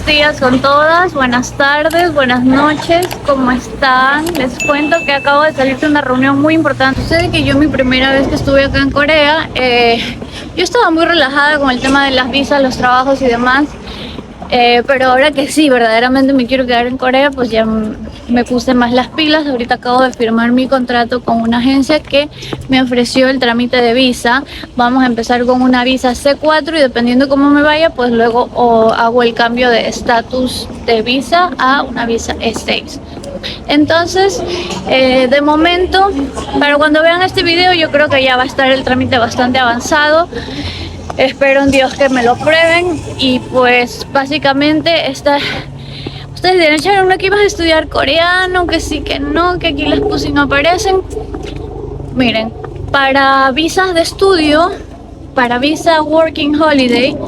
Buenos días con todas, buenas tardes, buenas noches, ¿cómo están? Les cuento que acabo de salir de una reunión muy importante. Sucede que yo mi primera vez que estuve acá en Corea, yo estaba muy relajada con el tema de las visas, los trabajos y demás. Pero ahora que sí, verdaderamente me quiero quedar en Corea, pues ya me puse más las pilas. Ahorita acabo de firmar mi contrato con una agencia que me ofreció el trámite de visa. Vamos a empezar con una visa C4 y dependiendo cómo me vaya, pues luego hago el cambio de estatus de visa a una visa E6. Entonces, de momento, para cuando vean este video, yo creo que ya va a estar el trámite bastante avanzado. Espero en Dios que me lo prueben y pues básicamente ustedes dirán, Sharon, ¿no que ibas a estudiar coreano? Que sí, que no, que aquí las puse y no aparecen. Miren, para visas de estudio, para visa Working Holiday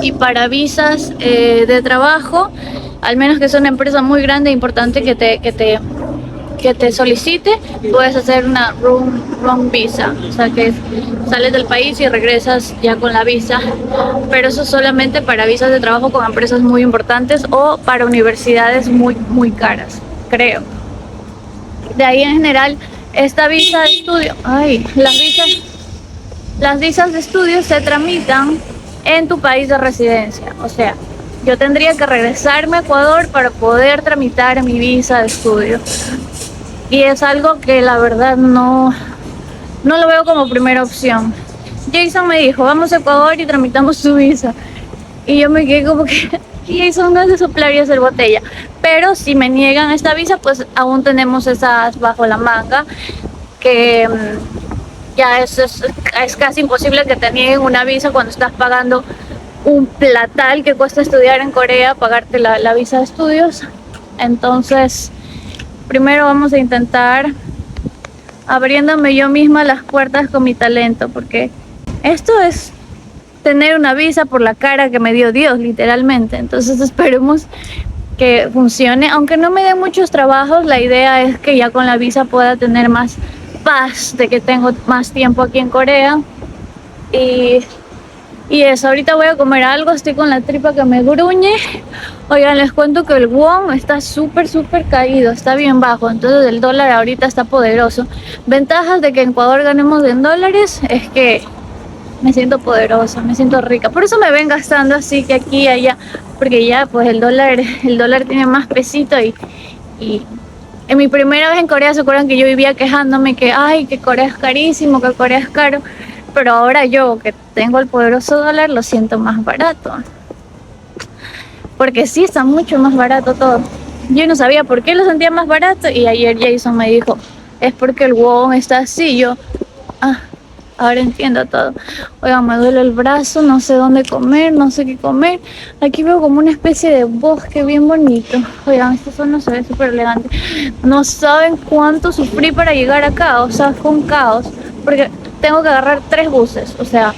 y para visas de trabajo, al menos que sea una empresa muy grande e importante que te solicite, puedes hacer una room visa, o sea que sales del país y regresas ya con la visa, pero eso solamente para visas de trabajo con empresas muy importantes o para universidades muy caras, creo. De ahí en general, esta visa de estudio, las visas de estudio se tramitan en tu país de residencia, o sea, yo tendría que regresarme a Ecuador para poder tramitar mi visa de estudio. Y es algo que la verdad no lo veo como primera opción. Jason me dijo, vamos a Ecuador y tramitamos su visa. Y yo me quedé como que, Jason, no es de soplar y hacer botella. Pero si me niegan esta visa, pues aún tenemos esas bajo la manga, que ya es casi imposible que te nieguen una visa cuando estás pagando un platal que cuesta estudiar en Corea, pagarte la visa de estudios. Entonces, primero vamos a intentar abriéndome yo misma las puertas con mi talento, porque esto es tener una visa por la cara que me dio Dios, literalmente. Entonces esperemos que funcione. Aunque no me den muchos trabajos, la idea es que ya con la visa pueda tener más paz de que tengo más tiempo aquí en Corea. Y eso, ahorita voy a comer algo, estoy con la tripa que me gruñe. Oigan, les cuento que el won está súper caído, está bien bajo, entonces el dólar ahorita está poderoso. Ventajas de que en Ecuador ganemos en dólares es que me siento poderosa, me siento rica. Por eso me ven gastando así que aquí y allá, porque ya pues el dólar tiene más pesito y en mi primera vez en Corea se acuerdan que yo vivía quejándome que que Corea es carísimo, que Corea es caro. Pero ahora yo que tengo el poderoso dólar lo siento más barato. Porque sí está mucho más barato todo. Yo no sabía por qué lo sentía más barato y ayer Jason me dijo, es porque el won está así. Yo, ahora entiendo todo. Oigan, me duele el brazo, no sé dónde comer, no sé qué comer. Aquí veo como una especie de bosque bien bonito. Oigan, esta zona se ve súper elegante. No saben cuánto sufrí para llegar acá, o sea, fue un caos. Porque tengo que agarrar 3 buses, o sea,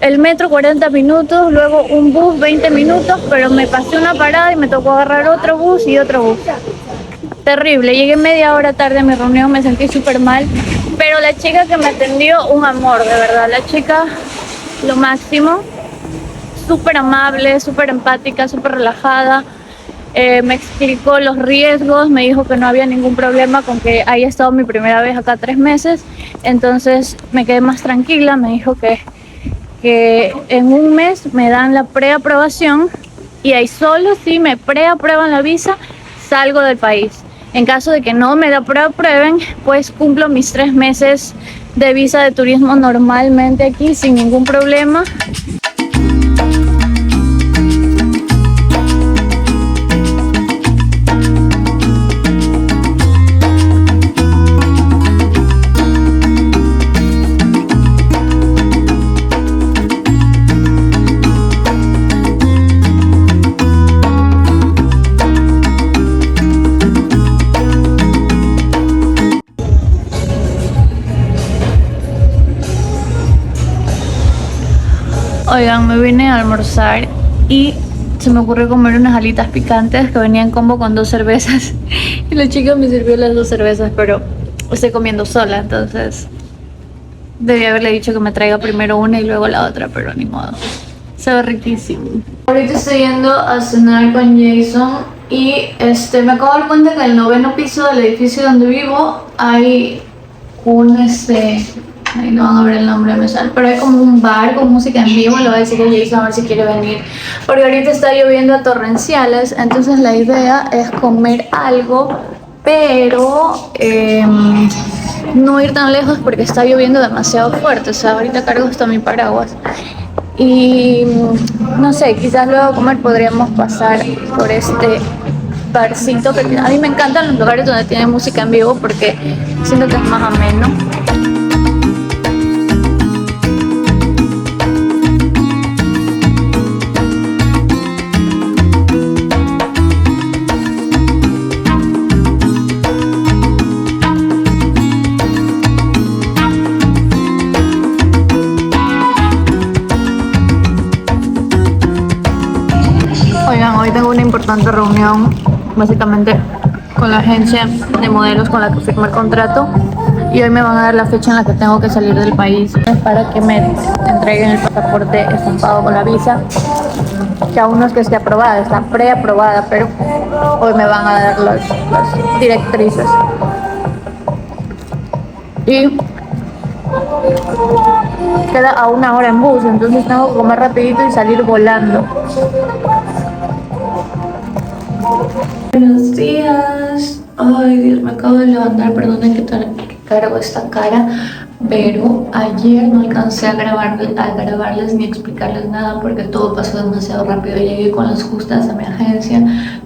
el metro 40 minutos, luego un bus 20 minutos, pero me pasé una parada y me tocó agarrar otro bus y otro bus. Terrible, llegué media hora tarde a mi reunión, me sentí súper mal, pero la chica que me atendió, un amor, de verdad, la chica, lo máximo, súper amable, súper empática, súper relajada. Me explicó los riesgos, me dijo que no había ningún problema con que haya estado mi primera vez acá 3 meses, entonces me quedé más tranquila. Me dijo que en un mes me dan la preaprobación y ahí solo si me preaprueban la visa salgo del país. En caso de que no me la preaprueben, pues cumplo mis 3 meses de visa de turismo normalmente aquí sin ningún problema. Oigan, me vine a almorzar y se me ocurrió comer unas alitas picantes que venían en combo con 2 cervezas. Y la chica me sirvió las 2 cervezas, pero estoy comiendo sola, entonces debí haberle dicho que me traiga primero una y luego la otra, pero ni modo. Sabe riquísimo. Ahorita estoy yendo a cenar con Jason y me acabo de dar cuenta que en el 9º piso del edificio donde vivo hay un ahí no van a ver el nombre, me sale, pero hay como un bar con música en vivo. Le voy a decir a Jason a ver si quiere venir, porque ahorita está lloviendo a torrenciales, entonces la idea es comer algo, pero no ir tan lejos porque está lloviendo demasiado fuerte. O sea, ahorita cargo hasta mi paraguas. Y no sé, quizás luego de comer podríamos pasar por este barcito que a mí me encantan los lugares donde tienen música en vivo porque siento que es más ameno. Oigan, hoy tengo una importante reunión, básicamente con la agencia de modelos con la que firmé el contrato, y hoy me van a dar la fecha en la que tengo que salir del país para que me entreguen el pasaporte estampado con la visa, que aún no es que esté aprobada, está preaprobada, pero hoy me van a dar las directrices. Y queda a 1 hora en bus, entonces tengo que comer rapidito y salir volando. Buenos días. Ay, Dios, me acabo de levantar, perdonen que cargo esta cara, pero ayer no alcancé a grabarles ni explicarles nada porque todo pasó demasiado rápido. Llegué con las justas a mi agencia,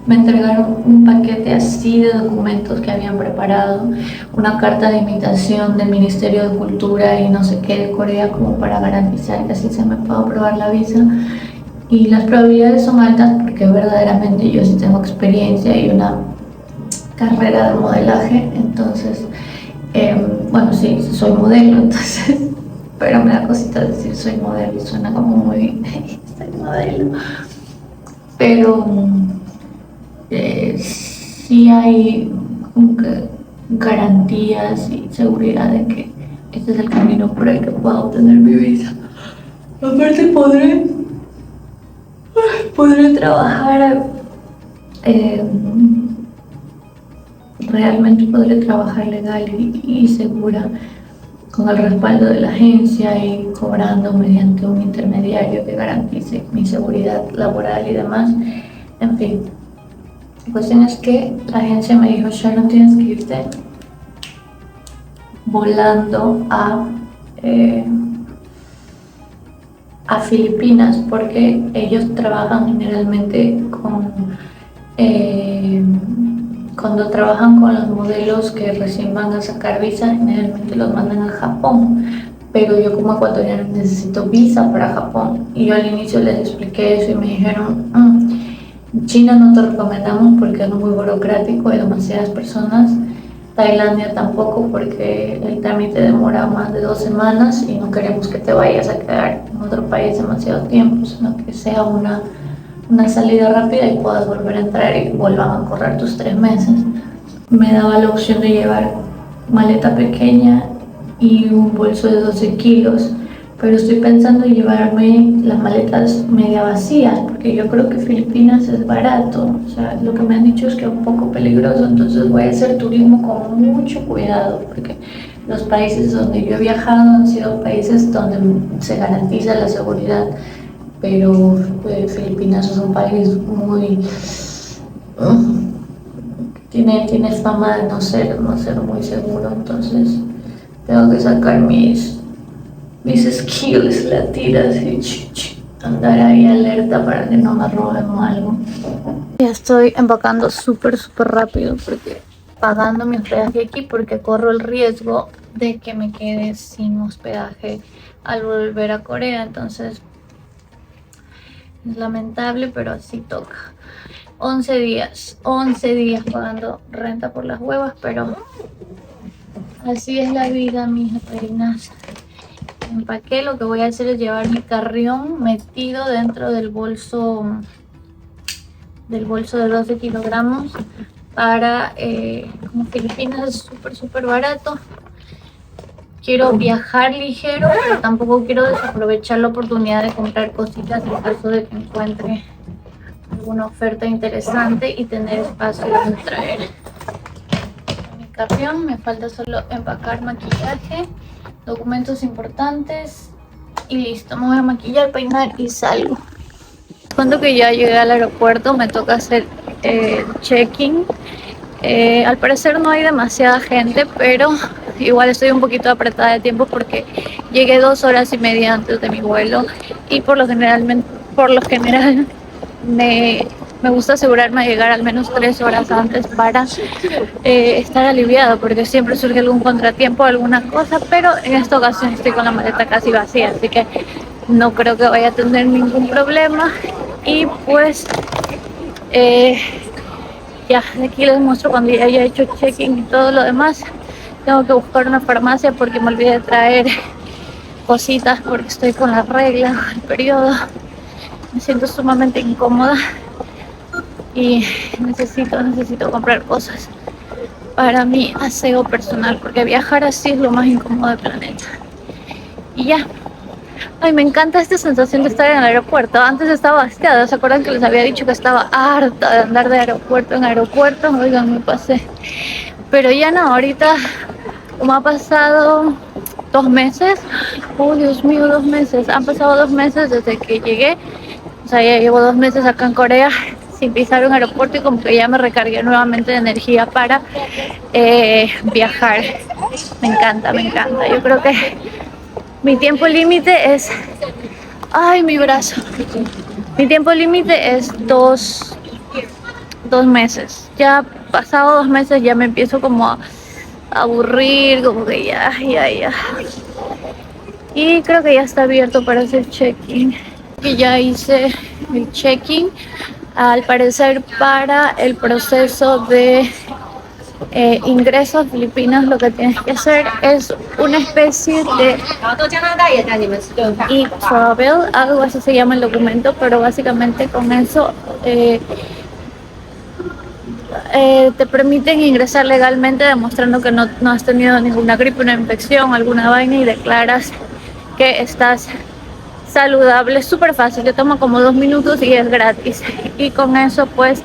me entregaron un paquete así de documentos que habían preparado, una carta de invitación del Ministerio de Cultura y no sé qué de Corea, como para garantizar que así se me pueda aprobar la visa. Y las probabilidades son altas porque verdaderamente yo sí tengo experiencia y una carrera de modelaje, entonces, bueno, sí, soy modelo, entonces, pero me da cosita decir soy modelo, suena como muy, soy modelo, pero sí hay como que garantías y seguridad de que este es el camino por el que puedo obtener mi visa. Aparte podré trabajar, realmente podré trabajar legal y segura con el respaldo de la agencia y cobrando mediante un intermediario que garantice mi seguridad laboral y demás. En fin, la cuestión es que la agencia me dijo: Sharon, tienes que irte volando a Filipinas, porque ellos trabajan generalmente cuando trabajan con los modelos que recién van a sacar visa, generalmente los mandan a Japón, pero yo como ecuatoriana necesito visa para Japón, y yo al inicio les expliqué eso y me dijeron: China no te recomendamos porque es muy burocrático, hay demasiadas personas. Tailandia tampoco, porque el trámite demora más de 2 semanas y no queremos que te vayas a quedar en otro país demasiado tiempo, sino que sea una salida rápida y puedas volver a entrar y vuelvan a correr tus 3 meses. Me daba la opción de llevar maleta pequeña y un bolso de 12 kilos, pero estoy pensando en llevarme las maletas media vacías, porque yo creo que Filipinas es barato. O sea, lo que me han dicho es que es un poco peligroso, entonces voy a hacer turismo con mucho cuidado, porque los países donde yo he viajado han sido países donde se garantiza la seguridad, pero Filipinas es un país muy... tiene fama de no ser muy seguro, entonces tengo que sacar mis skills latidas y andar ahí alerta para que no me roben o algo. Ya estoy empacando súper rápido porque pagando mi hospedaje aquí, porque corro el riesgo de que me quede sin hospedaje al volver a Corea. Entonces es lamentable, pero así toca. 11 días pagando renta por las huevas, pero así es la vida, mis reinas. Empaqué, lo que voy a hacer es llevar mi carrión metido dentro del bolso de 12 kilogramos para, como Filipinas es súper barato, quiero viajar ligero, pero tampoco quiero desaprovechar la oportunidad de comprar cositas en caso de que encuentre alguna oferta interesante y tener espacio donde traer mi carrión. Me falta solo empacar maquillaje, documentos importantes y listo. Me voy a maquillar, peinar y salgo. Cuando que ya llegué al aeropuerto me toca hacer check-in. Al parecer no hay demasiada gente, pero igual estoy un poquito apretada de tiempo porque llegué 2 horas y media antes de mi vuelo y por lo general me gusta asegurarme de llegar al menos 3 horas antes para estar aliviada, porque siempre surge algún contratiempo, alguna cosa, pero en esta ocasión estoy con la maleta casi vacía, así que no creo que vaya a tener ningún problema. Y pues ya, aquí les muestro cuando ya haya hecho check-in y todo lo demás. Tengo que buscar una farmacia porque me olvidé de traer cositas porque estoy con la regla, el periodo. Me siento sumamente incómoda y necesito comprar cosas para mi aseo personal porque viajar así es lo más incómodo del planeta. Y ya. Ay, me encanta esta sensación de estar en el aeropuerto. Antes estaba hastiada, ¿se acuerdan que les había dicho que estaba harta de andar de aeropuerto en aeropuerto? Oigan, me pasé. Pero ya no, ahorita, como ha pasado 2 meses, oh Dios mío, 2 meses. Han pasado 2 meses desde que llegué. O sea, ya llevo 2 meses acá en Corea sin pisar un aeropuerto y como que ya me recargué nuevamente de energía para viajar. Me encanta, me encanta. Yo creo que mi tiempo límite es... Ay, mi brazo. Mi tiempo límite es dos meses. Ya pasado 2 meses ya me empiezo como a aburrir, como que ya. Y creo que ya está abierto para hacer check-in. Que ya hice el check-in. Al parecer para el proceso de ingreso a Filipinas lo que tienes que hacer es una especie de e-travel, algo así se llama el documento, pero básicamente con eso te permiten ingresar legalmente demostrando que no has tenido ninguna gripe, una infección, alguna vaina y declaras que estás saludable. Es súper fácil, te toma como 2 minutos y es gratis y con eso pues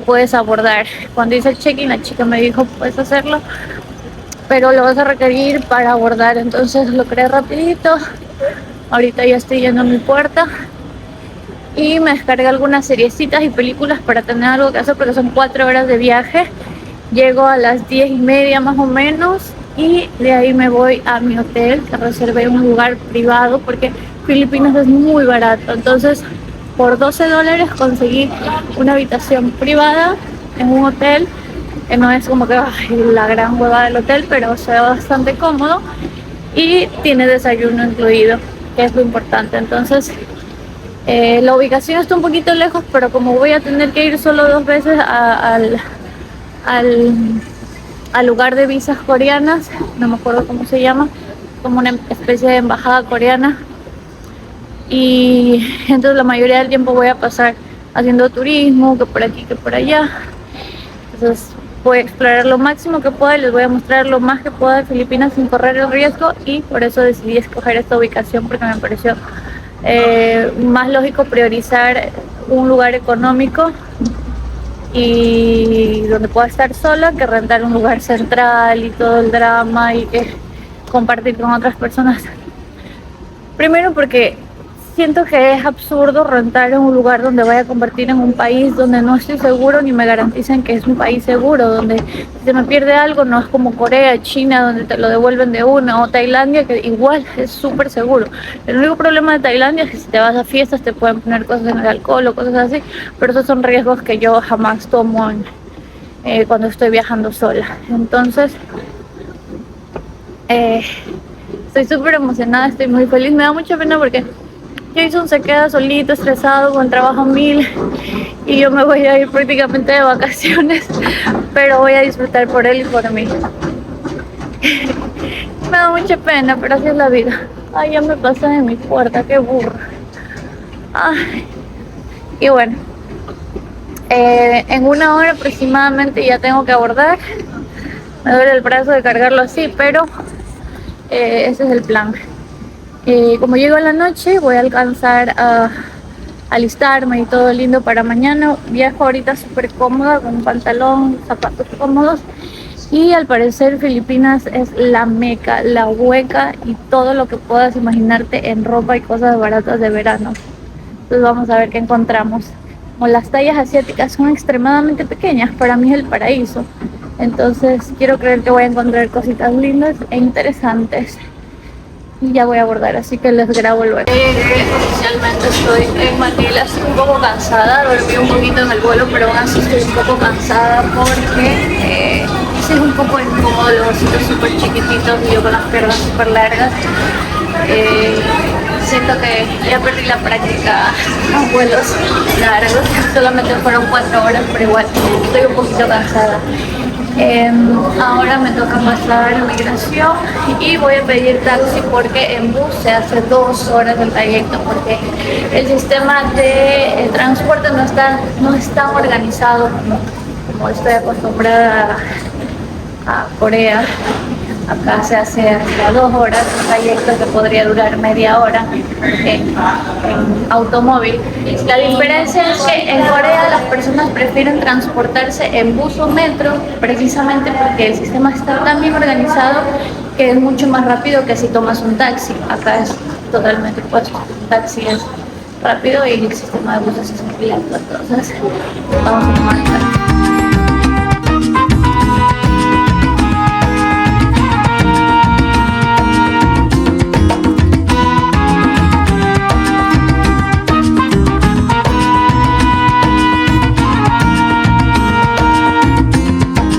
puedes abordar. Cuando hice el check-in la chica me dijo puedes hacerlo, pero lo vas a requerir para abordar, entonces lo creé rapidito. Ahorita ya estoy yendo a mi puerta y me descargué algunas seriecitas y películas para tener algo que hacer porque son 4 horas de viaje. Llego a las 10:30 más o menos y de ahí me voy a mi hotel, que reservé un lugar privado porque Filipinas es muy barato. Entonces por $12 conseguí una habitación privada en un hotel que no es como que la gran hueva del hotel, pero se ve bastante cómodo y tiene desayuno incluido, que es lo importante. Entonces la ubicación está un poquito lejos, pero como voy a tener que ir solo 2 veces al lugar de visas coreanas, no me acuerdo cómo se llama, como una especie de embajada coreana, y entonces la mayoría del tiempo voy a pasar haciendo turismo, que por aquí, que por allá. Entonces voy a explorar lo máximo que pueda y les voy a mostrar lo más que pueda de Filipinas sin correr el riesgo, y por eso decidí escoger esta ubicación porque me pareció más lógico priorizar un lugar económico y donde pueda estar sola que rentar un lugar central y todo el drama y que compartir con otras personas. Primero porque siento que es absurdo rentar en un lugar donde vaya a convertir en un país donde no estoy seguro ni me garanticen que es un país seguro, donde si se me pierde algo no es como Corea, China, donde te lo devuelven de una, o Tailandia, que igual es súper seguro. El único problema de Tailandia es que si te vas a fiestas te pueden poner cosas en el alcohol o cosas así, pero esos son riesgos que yo jamás tomo cuando estoy viajando sola. Entonces estoy súper emocionada, estoy muy feliz. Me da mucha pena porque Jason se queda solito, estresado, con trabajo 1000 y yo me voy a ir prácticamente de vacaciones, pero voy a disfrutar por él y por mí. Me da mucha pena, pero así es la vida. Ay, ya me pasé de mi puerta, qué burro. Ay. Y bueno, en 1 hora aproximadamente ya tengo que abordar. Me duele el brazo de cargarlo así, pero Ese es el plan. Como llego a la noche, voy a alcanzar a alistarme y todo lindo para mañana. Viajo ahorita súper cómoda, con un pantalón, zapatos cómodos. Y al parecer Filipinas es la meca, la hueca y todo lo que puedas imaginarte en ropa y cosas baratas de verano. Entonces vamos a ver qué encontramos. Como las tallas asiáticas son extremadamente pequeñas, para mí es el paraíso. Entonces quiero creer que voy a encontrar cositas lindas e interesantes. Y ya voy a abordar, así que les grabo luego. Oficialmente estoy en Manila, estoy un poco cansada, dormí un poquito en el vuelo, pero aún así estoy un poco cansada porque sí es un poco incómodo, los ositos súper chiquititos y yo con las piernas súper largas. Siento que ya perdí la práctica a vuelos largos, solamente fueron 4 horas, pero igual estoy un poquito cansada. Ahora me toca pasar migración y voy a pedir taxi porque en bus se hace 2 horas el trayecto porque el sistema de transporte no es tan organizado como estoy acostumbrada a Corea. Acá se hace hasta 2 horas, un trayecto que podría durar media hora en automóvil. La diferencia es que en Corea las personas prefieren transportarse en bus o metro precisamente porque el sistema está tan bien organizado que es mucho más rápido que si tomas un taxi. Acá es totalmente opuesto. Un taxi es rápido y el sistema de buses es muy lento. Entonces vamos a tomar el taxi.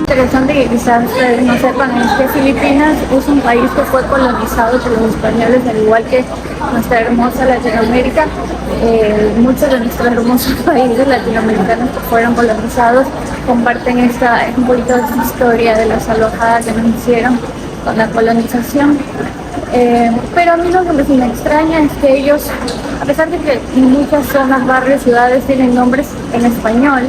Interesante que quizás ustedes no sepan es que Filipinas es un país que fue colonizado por los españoles, al igual que nuestra hermosa Latinoamérica. Muchos de nuestros hermosos países latinoamericanos que fueron colonizados comparten un poquito de esta historia de la salvajada que nos hicieron con la colonización. Pero a mí lo que me extraña es que ellos, a pesar de que muchas zonas, barrios, ciudades tienen nombres en español,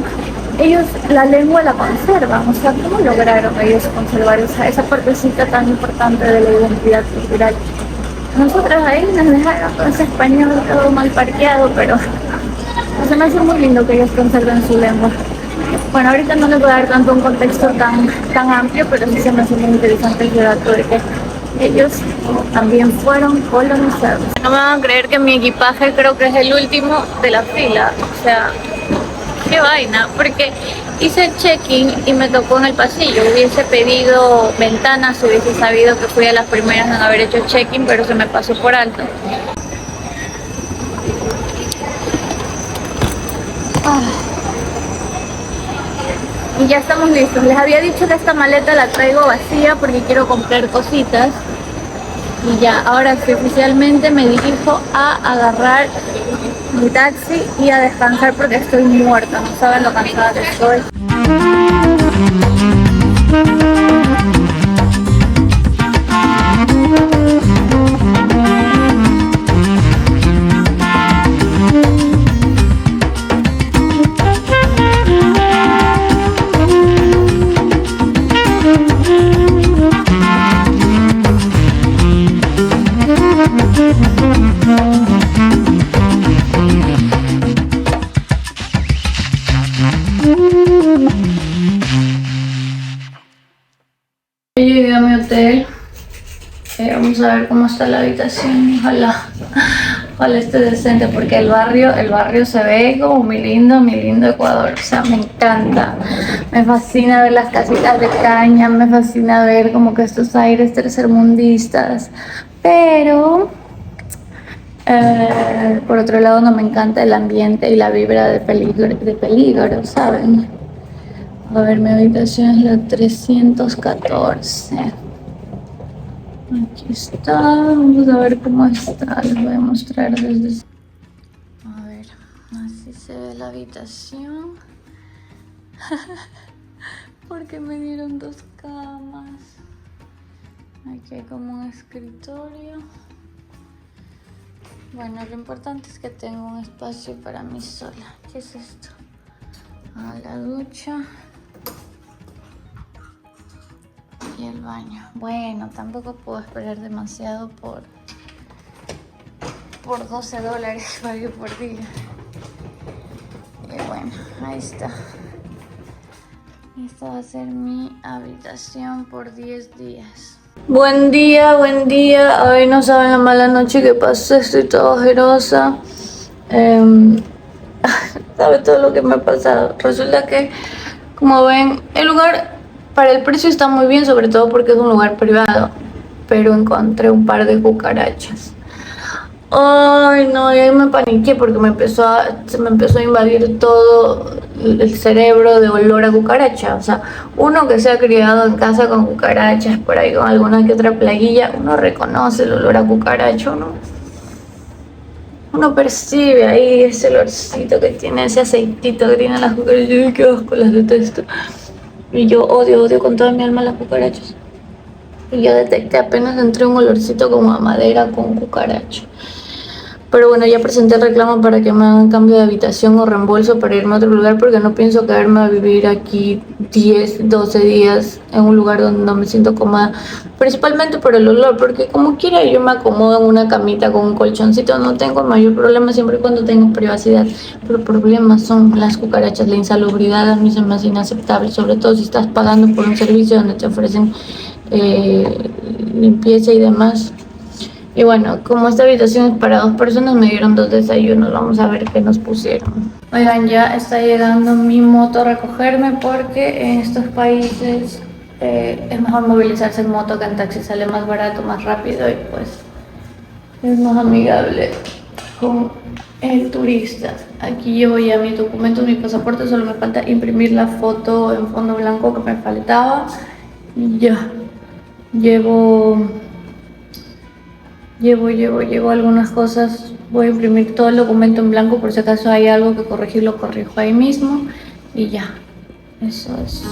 ellos la lengua la conservan. O sea, ¿cómo lograron ellos conservar esa partecita tan importante de la identidad cultural? Nosotros ahí nos dejaron con ese español todo mal parqueado, pero se me hace muy lindo que ellos conserven su lengua. Bueno, ahorita no les voy a dar tanto un contexto tan amplio, pero sí se me hace muy interesante el dato de que ellos también fueron colonizados. No me van a creer que mi equipaje creo que es el último de la fila. O sea, qué vaina, porque hice el check-in y me tocó en el pasillo. Hubiese pedido ventanas si hubiese sabido que fui a las primeras en haber hecho check-in, pero se me pasó por alto. Y ya estamos listos. Les había dicho que esta maleta la traigo vacía porque quiero comprar cositas. Y ya, ahora sí, oficialmente me dirijo a agarrar mi taxi y a descansar porque estoy muerta. No saben lo cansada que estoy. Llegué a mi hotel. Vamos a ver cómo está la habitación. Ojalá esté decente porque el barrio se ve como mi lindo Ecuador. O sea, me encanta. Me fascina ver las casitas de caña, me fascina ver como que estos aires tercermundistas. Pero por otro lado no me encanta el ambiente y la vibra de peligro, ¿saben? A ver, mi habitación es la 314. Aquí está, vamos a ver cómo está, les voy a mostrar desde... A ver, así se ve la habitación. Porque me dieron 2 camas. Aquí hay como un escritorio. Bueno, lo importante es que tengo un espacio para mí sola. ¿Qué es esto? La ducha. Y el baño. Bueno, tampoco puedo esperar demasiado por $12 pagué por día. Y bueno, ahí está. Esta va a ser mi habitación por 10 días. Buen día, buen día. Ay, no saben la mala noche que pasé. Estoy toda ojerosa. Sabe todo lo que me ha pasado. Resulta que, como ven, el lugar para el precio está muy bien, sobre todo porque es un lugar privado. Pero encontré un par de cucarachas. Ay, no, y ahí me paniqué porque se me empezó a invadir todo el cerebro de olor a cucaracha. O sea, uno que se ha criado en casa con cucarachas, por ahí con alguna que otra plaguilla, uno reconoce el olor a cucaracha, uno percibe ahí ese olorcito que tiene, ese aceitito que tienen las cucarachas. Ay, qué asco, las detesto. Y yo odio con toda mi alma las cucarachas. Y yo detecté apenas entré un olorcito como a madera con cucaracha. Pero bueno, ya presenté el reclamo para que me hagan cambio de habitación o reembolso para irme a otro lugar, porque no pienso quedarme a vivir aquí 10, 12 días en un lugar donde no me siento cómoda, principalmente por el olor, porque como quiera yo me acomodo en una camita con un colchoncito, no tengo mayor problema siempre y cuando tengo privacidad. Pero el problema son las cucarachas, la insalubridad a mí se me hace inaceptable, sobre todo si estás pagando por un servicio donde te ofrecen limpieza y demás. Y bueno, como esta habitación es para 2 personas, me dieron 2 desayunos. Vamos a ver qué nos pusieron. Oigan, ya está llegando mi moto a recogerme porque en estos países es mejor movilizarse en moto que en taxi. Sale más barato, más rápido y pues es más amigable con el turista. Aquí llevo ya mis documentos, mi pasaporte. Solo me falta imprimir la foto en fondo blanco que me faltaba. Y ya, llevo algunas cosas. Voy a imprimir todo el documento en blanco por si acaso hay algo que corregir, lo corrijo ahí mismo y ya, eso es.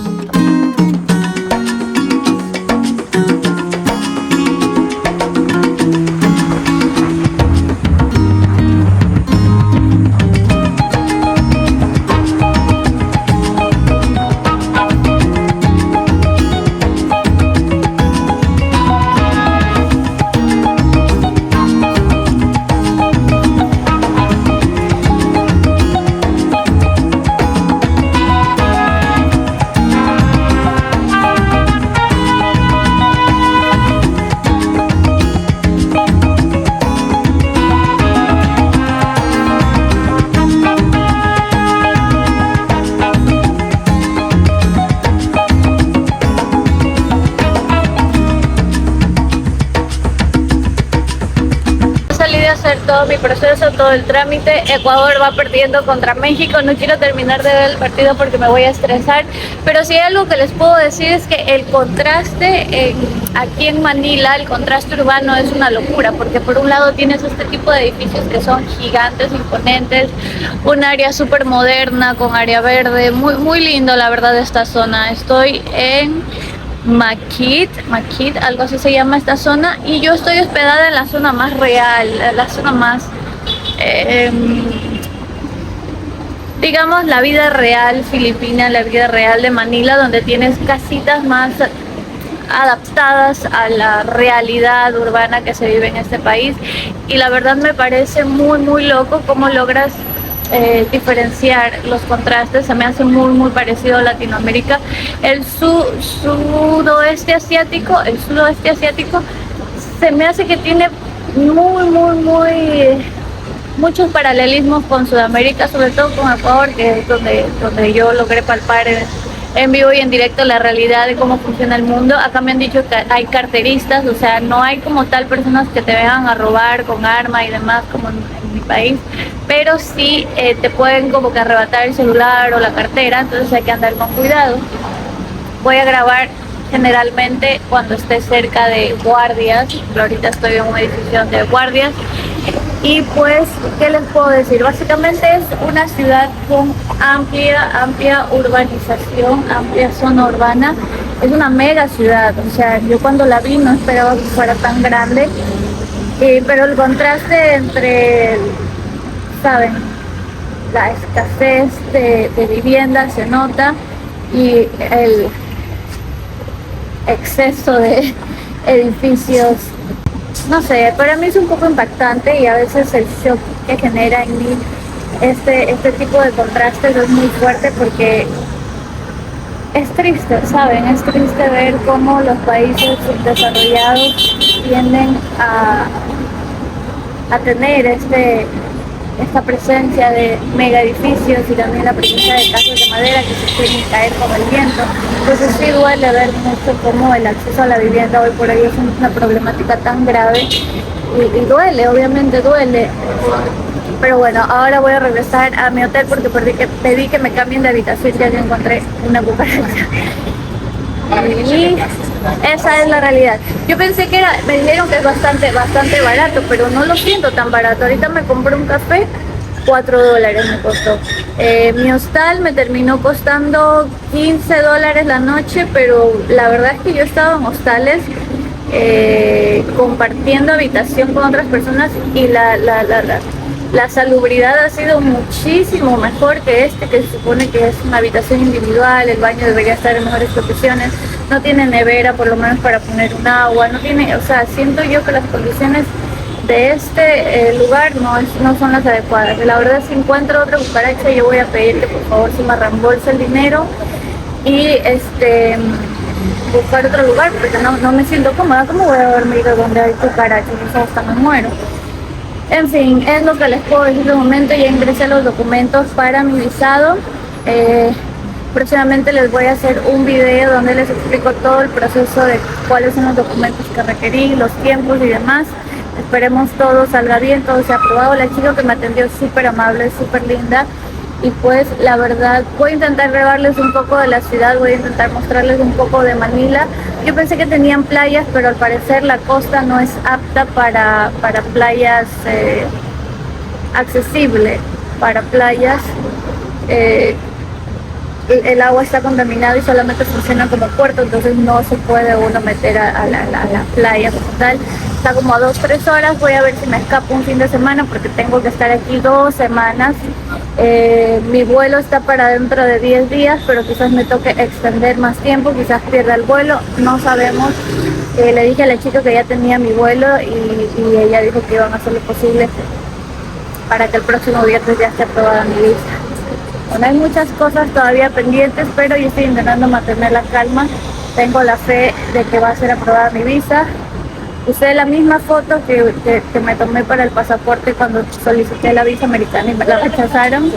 Hacer todo mi proceso, todo el trámite. Ecuador va perdiendo contra México. No quiero terminar de ver el partido porque me voy a estresar, pero sí hay algo que les puedo decir es que el contraste aquí en Manila, el contraste urbano es una locura, porque por un lado tienes este tipo de edificios que son gigantes, imponentes, un área súper moderna con área verde, muy lindo la verdad esta zona. Estoy en Makit, algo así se llama esta zona, y yo estoy hospedada en la zona más real, la zona más, digamos, la vida real filipina, la vida real de Manila, donde tienes casitas más adaptadas a la realidad urbana que se vive en este país. Y la verdad me parece muy loco cómo logras diferenciar los contrastes. Se me hace muy parecido a Latinoamérica. El sudoeste asiático se me hace que tiene muchos paralelismos con Sudamérica, sobre todo con Ecuador, que es donde yo logré palpar en vivo y en directo la realidad de cómo funciona el mundo. Acá me han dicho que hay carteristas, o sea, no hay como tal personas que te vengan a robar con arma y demás como en mi país, pero sí te pueden como que arrebatar el celular o la cartera, entonces hay que andar con cuidado. Voy a grabar generalmente cuando esté cerca de guardias, ahorita estoy en un edificio de guardias. Y pues, ¿qué les puedo decir? Básicamente es una ciudad con amplia urbanización, amplia zona urbana. Es una mega ciudad, o sea, yo cuando la vi no esperaba que fuera tan grande. Pero el contraste entre, ¿saben? La escasez de vivienda se nota, y exceso de edificios. No sé, para mí es un poco impactante y a veces el shock que genera en mí este tipo de contrastes es muy fuerte porque es triste, ¿saben? Es triste ver cómo los países desarrollados tienden a tener esta presencia de mega edificios y también la presencia de casas de madera que se pueden caer con el viento. Entonces sí duele ver mucho cómo el acceso a la vivienda hoy por hoy es una problemática tan grave y duele, obviamente duele. Pero bueno, ahora voy a regresar a mi hotel porque pedí que me cambien de habitación ya que encontré una cucaracha. Y esa es la realidad. Yo pensé que me dijeron que es bastante barato, pero no lo siento tan barato. Ahorita me compré un café, $4 me costó. Mi hostal me terminó costando $15 la noche, pero la verdad es que yo he estado en hostales compartiendo habitación con otras personas y la salubridad ha sido muchísimo mejor que que se supone que es una habitación individual, el baño debería estar en mejores condiciones, no tiene nevera por lo menos para poner un agua, no tiene, o sea, siento yo que las condiciones de lugar no son las adecuadas. La verdad, si encuentro otra cucaracha, yo voy a pedir que por favor se me reembolse el dinero y buscar otro lugar porque no me siento cómoda. ¿Cómo voy a dormir donde hay cucarachas? O sea, hasta me muero. En fin, es lo que les puedo decir de momento. Ya ingresé los documentos para mi visado. Próximamente les voy a hacer un video donde les explico todo el proceso de cuáles son los documentos que requerí, los tiempos y demás. Esperemos todo salga bien, todo sea aprobado. La chica que me atendió es súper amable, súper linda. Y pues la verdad voy a intentar grabarles un poco de la ciudad, voy a intentar mostrarles un poco de Manila. Yo pensé que tenían playas, pero al parecer la costa no es apta para playas accesible, para playas. El agua está contaminada y solamente funciona como puerto, entonces no se puede uno meter a la playa como tal. Está como a 2-3 horas, voy a ver si me escapo un fin de semana porque tengo que estar aquí 2 semanas. Mi vuelo está para dentro de 10 días, pero quizás me toque extender más tiempo, quizás pierda el vuelo, no sabemos. Le dije a la chica que ya tenía mi vuelo y ella dijo que iban a hacer lo posible para que el próximo viernes ya esté aprobada mi visa. Bueno, hay muchas cosas todavía pendientes, pero yo estoy intentando mantener la calma. Tengo la fe de que va a ser aprobada mi visa. Usé la misma foto que me tomé para el pasaporte cuando solicité la visa americana y me la rechazaron.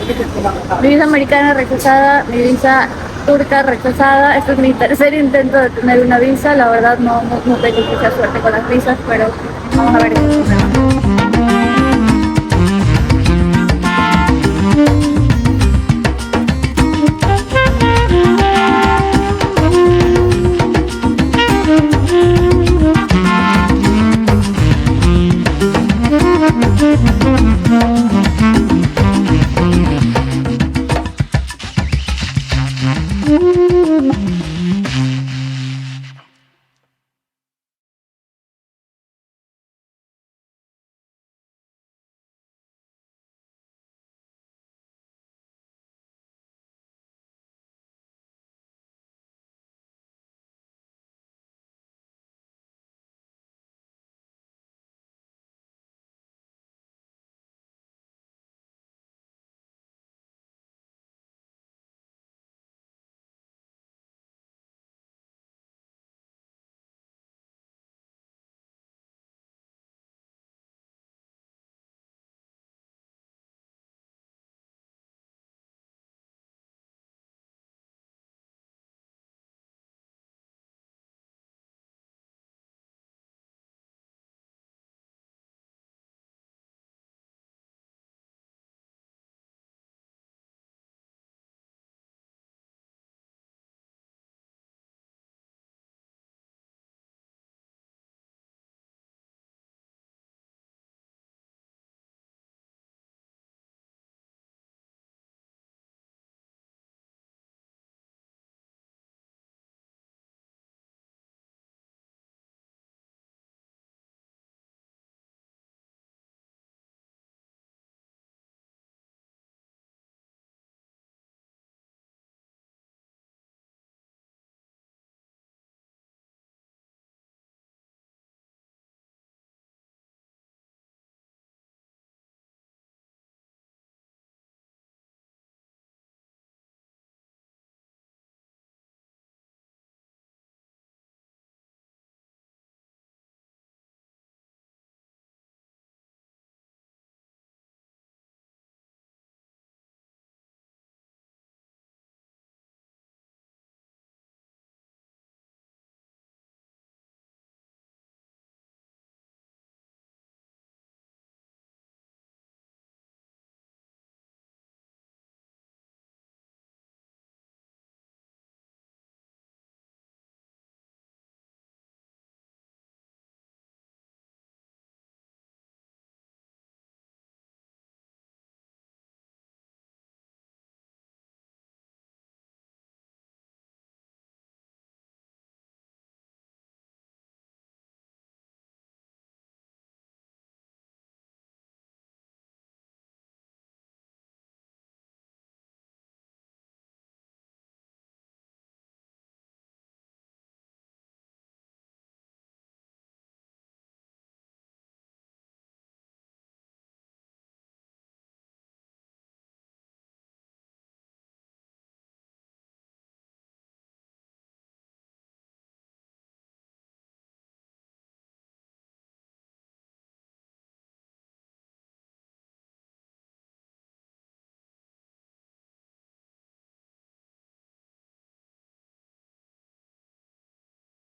Mi visa americana rechazada, mi visa turca rechazada. Este es mi tercer intento de tener una visa. La verdad no tengo mucha suerte con las visas, pero vamos a ver.